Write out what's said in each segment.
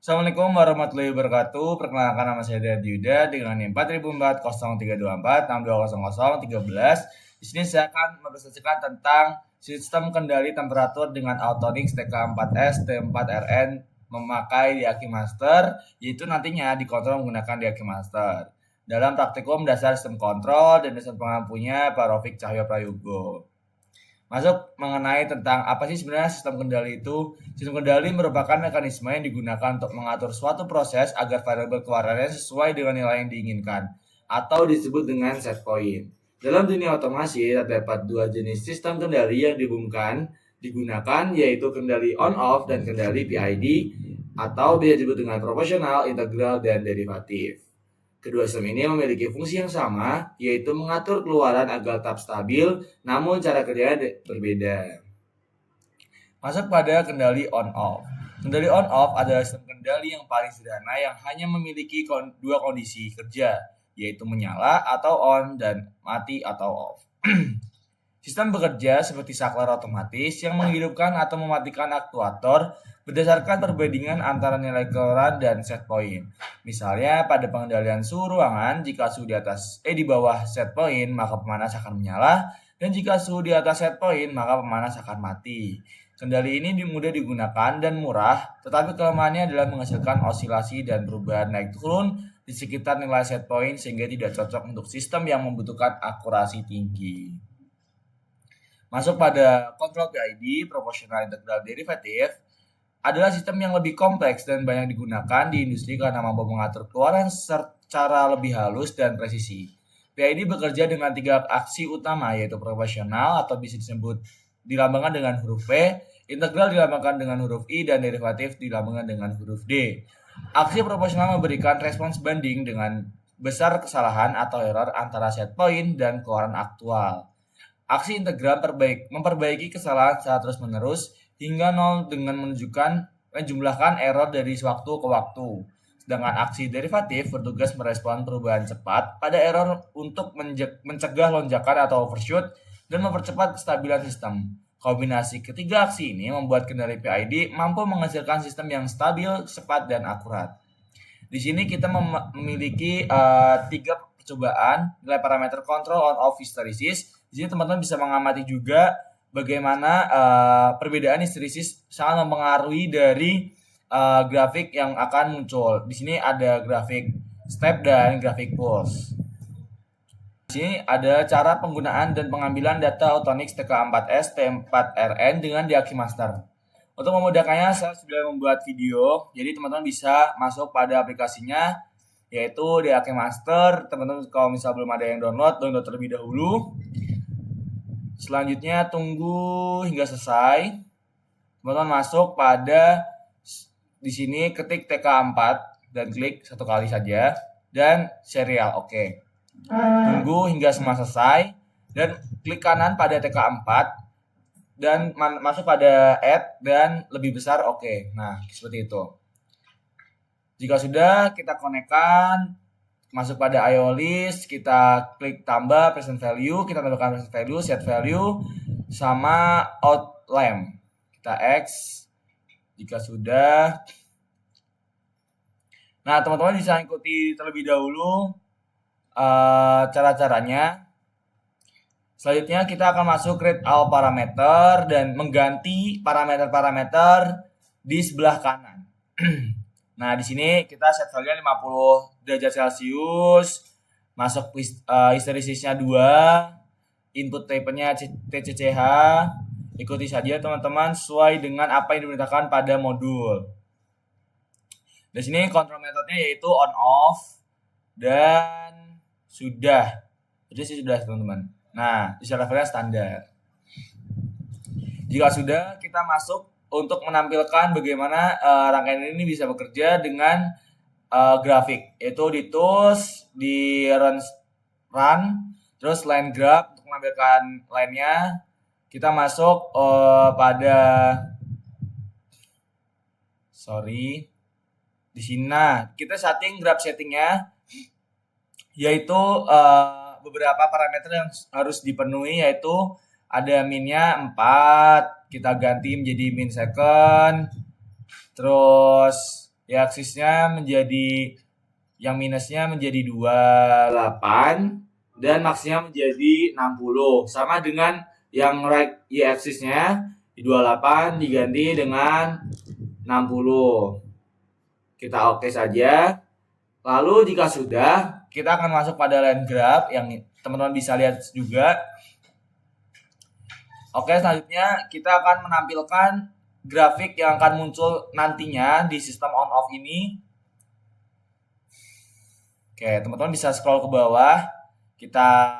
Assalamualaikum warahmatullahi wabarakatuh. Perkenalkan nama saya Dadi Yuda dengan NIM 40040324 620013. Di sini saya akan mempresentasikan tentang sistem kendali temperatur dengan Autonix TK4S T4RN memakai Diaki Master, yaitu nantinya dikontrol menggunakan Diaki Master. Dalam praktikum dasar sistem kontrol dan dasar pengampunya Pak Rofik Cahyo Prayogo. Masuk mengenai tentang apa sih sebenarnya sistem kendali itu. Sistem kendali merupakan mekanisme yang digunakan untuk mengatur suatu proses agar variabel keluarannya sesuai dengan nilai yang diinginkan atau disebut dengan set point. Dalam dunia otomasi terdapat dua jenis sistem kendali yang digunakan yaitu kendali on-off dan kendali PID atau bisa disebut dengan proporsional, integral, dan derivatif. Kedua sistem ini memiliki fungsi yang sama, yaitu mengatur keluaran agar tetap stabil, namun cara kerjanya berbeda. Masuk pada kendali on-off. Kendali on-off adalah sistem kendali yang paling sederhana yang hanya memiliki dua kondisi kerja, yaitu menyala atau on dan mati atau off. Sistem bekerja seperti saklar otomatis yang menghidupkan atau mematikan aktuator berdasarkan perbandingan antara nilai keluaran dan set point. Misalnya pada pengendalian suhu ruangan, jika suhu di bawah set point maka pemanas akan menyala, dan jika suhu di atas set point maka pemanas akan mati. Kendali ini mudah digunakan dan murah, tetapi kelemahannya adalah menghasilkan osilasi dan perubahan naik turun di sekitar nilai set point sehingga tidak cocok untuk sistem yang membutuhkan akurasi tinggi. Masuk pada kontrol PID, proporsional, integral, derivatif, adalah sistem yang lebih kompleks dan banyak digunakan di industri karena mampu mengatur keluaran secara lebih halus dan presisi. PID bekerja dengan tiga aksi utama, yaitu proporsional atau bisa disebut dilambangkan dengan huruf P, integral dilambangkan dengan huruf I, dan derivatif dilambangkan dengan huruf D. Aksi proporsional memberikan respons banding dengan besar kesalahan atau error antara set point dan keluaran aktual. Aksi integral memperbaiki kesalahan secara terus-menerus hingga nol dengan menjumlahkan error dari waktu ke waktu. Sedangkan aksi derivatif bertugas merespon perubahan cepat pada error untuk mencegah lonjakan atau overshoot dan mempercepat kestabilan sistem. Kombinasi ketiga aksi ini membuat kendali PID mampu menghasilkan sistem yang stabil, cepat, dan akurat. Di sini kita memiliki tiga percobaan nilai parameter kontrol on-off hysteresis. Di sini teman-teman bisa mengamati juga bagaimana perbedaan hysteresis sangat mempengaruhi dari grafik yang akan muncul. Di sini ada grafik step dan grafik pulse. Di sini ada cara penggunaan dan pengambilan data Autonix TK4S T4RN dengan Diaki Master. Untuk memudahkannya, saya sudah membuat video, jadi teman-teman bisa masuk pada aplikasinya, yaitu Diaki Master. Teman-teman kalau misal belum ada yang download terlebih dahulu. Selanjutnya tunggu hingga selesai. Teman-teman masuk pada di sini, ketik TK4 dan klik satu kali saja dan serial. Oke. Tunggu hingga semua selesai dan klik kanan pada TK4 dan masuk pada add dan lebih besar. Oke. Nah, seperti itu. Jika sudah, kita konekkan, masuk pada IO list, kita klik tambah present value, kita tambahkan present value, set value, sama out lamp. Kita X, jika sudah. Nah, teman-teman bisa ikuti terlebih dahulu cara-caranya. Selanjutnya kita akan masuk create all parameter dan mengganti parameter-parameter di sebelah kanan. Nah, di sini kita set value 50 derajat Celcius, masuk hysteresisnya 2, input type-nya TCCH. Ikuti saja teman-teman sesuai dengan apa yang diperintahkan pada modul. Di sini control metodenya yaitu on off dan sudah. Jadi sudah teman-teman. Nah, di levelnya standar. Jika sudah, kita masuk untuk menampilkan bagaimana rangkaian ini bisa bekerja dengan grafik, yaitu di tools, di run, terus line graph untuk menampilkan line-nya. Kita masuk pada di sini. Nah, kita setting graph settingnya, yaitu beberapa parameter yang harus dipenuhi, yaitu ada minnya 4, kita ganti menjadi min second, terus Ya aksisnya menjadi yang minusnya menjadi 28 dan maksnya menjadi 60. Sama dengan yang right y-axisnya di 28 diganti dengan 60. Kita oke saja. Lalu jika sudah, kita akan masuk pada line graph yang teman-teman bisa lihat juga. Oke, selanjutnya kita akan menampilkan grafik yang akan muncul nantinya di sistem on off ini. Oke, teman-teman bisa scroll ke bawah. Kita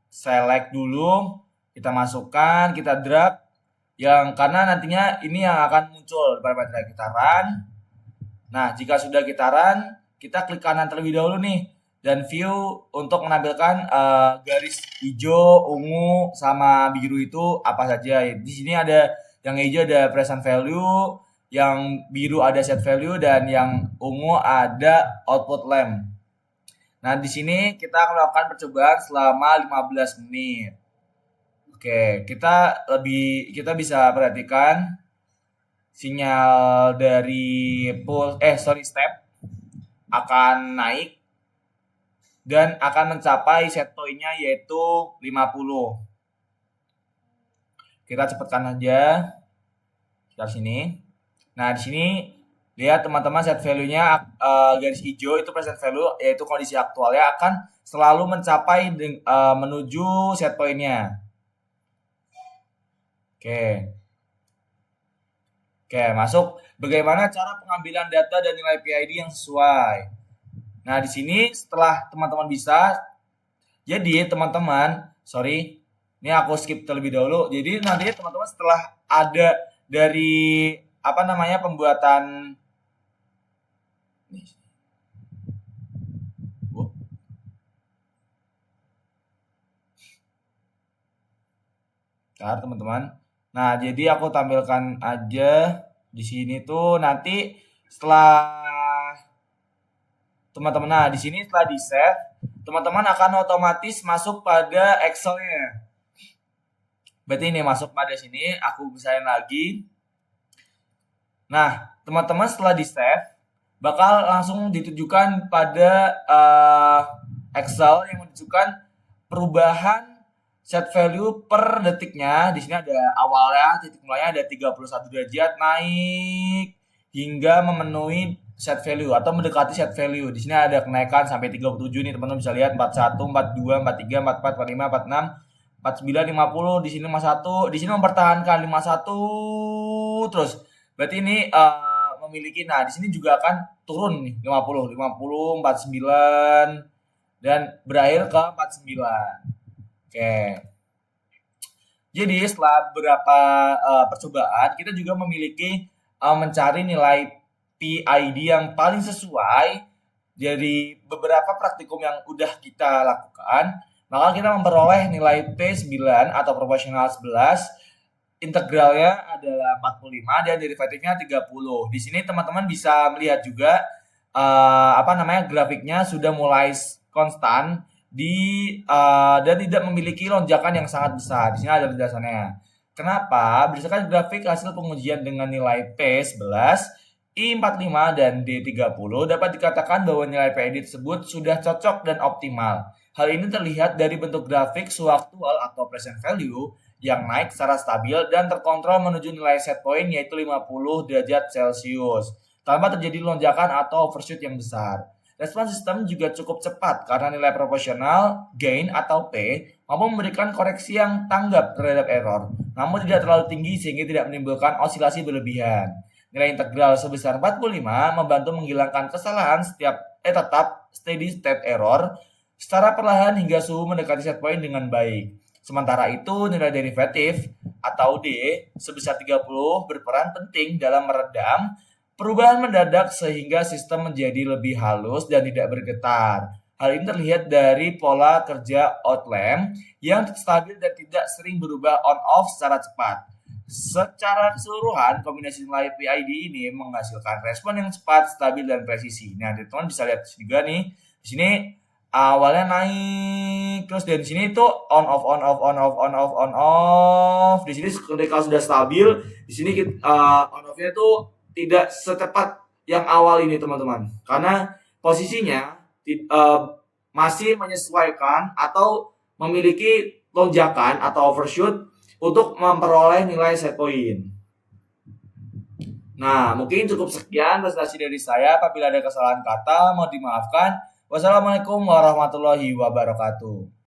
select dulu, kita masukkan, kita drag yang karena nantinya ini yang akan muncul parameter kita run. Nah, jika sudah kita run, kita klik kanan terlebih dahulu nih dan view untuk menampilkan garis hijau, ungu, sama biru itu apa saja. Di sini ada yang hijau ada present value, yang biru ada set value, dan yang ungu ada output lamp. Nah, di sini kita akan melakukan percobaan selama 15 menit. Oke, kita bisa perhatikan sinyal dari step akan naik dan akan mencapai set point-nya yaitu 50. Kita cepatkan aja. Sekitar sini. Nah, di sini lihat teman-teman set value-nya garis hijau itu present value yaitu kondisi aktualnya akan selalu mencapai menuju set point-nya. Oke, masuk. Bagaimana cara pengambilan data dan nilai PID yang sesuai? Nah, di sini setelah teman-teman bisa, jadi teman-teman, ini aku skip terlebih dahulu. Jadi nanti teman-teman setelah ada dari pembuatan teman-teman. Nah, jadi aku tampilkan aja di sini tuh nanti setelah teman-teman. Nah, di sini setelah di-save, teman-teman akan otomatis masuk pada Excel-nya. Berarti ini masuk pada sini, aku misalnya lagi. Nah, teman-teman setelah di-save, bakal langsung ditujukan pada Excel yang menunjukkan perubahan set value per detiknya. Di sini ada awalnya, titik mulainya ada 31 derajat naik hingga memenuhi set value atau mendekati set value. Di sini ada kenaikan sampai 37 nih, teman-teman bisa lihat 41, 42, 43, 44, 45, 46, 49, 50, di sini 51, di sini mempertahankan 51 terus. Berarti ini memiliki, nah di sini juga akan turun nih 50, 50, 49 dan berakhir ke 49. Oke. Jadi setelah beberapa percobaan, kita juga memiliki mencari nilai PID yang paling sesuai dari beberapa praktikum yang udah kita lakukan. Maka kita memperoleh nilai P9 atau proporsional 11, integralnya adalah 45 dan derivatifnya 30. Di sini teman-teman bisa melihat juga grafiknya sudah mulai konstan dan tidak memiliki lonjakan yang sangat besar. Di sini ada penjelasannya. Kenapa? Berdasarkan grafik hasil pengujian dengan nilai P11, I45 dan D30 dapat dikatakan bahwa nilai PID tersebut sudah cocok dan optimal. Hal ini terlihat dari bentuk grafik suaktual atau present value yang naik secara stabil dan terkontrol menuju nilai set point yaitu 50 derajat Celcius tanpa terjadi lonjakan atau overshoot yang besar. Respon sistem juga cukup cepat karena nilai proporsional, gain atau P mampu memberikan koreksi yang tanggap terhadap error, namun tidak terlalu tinggi sehingga tidak menimbulkan osilasi berlebihan. Nilai integral sebesar 45 membantu menghilangkan kesalahan tetap steady state error secara perlahan hingga suhu mendekati set point dengan baik. Sementara itu, nilai derivatif atau D sebesar 30 berperan penting dalam meredam perubahan mendadak sehingga sistem menjadi lebih halus dan tidak bergetar. Hal ini terlihat dari pola kerja outlamp yang stabil dan tidak sering berubah on-off secara cepat. Secara keseluruhan, kombinasi nilai PID ini menghasilkan respon yang cepat, stabil, dan presisi. Nah, teman-teman bisa lihat juga nih, di sini awalnya naik, terus dari sini itu on off. Di sini ketika sudah stabil, di sini on off-nya tuh tidak secepat yang awal ini teman-teman, karena posisinya masih menyesuaikan atau memiliki lonjakan atau overshoot untuk memperoleh nilai set point. Nah, mungkin cukup sekian presentasi dari saya. Apabila ada kesalahan kata, mohon dimaafkan. Wassalamualaikum warahmatullahi wabarakatuh.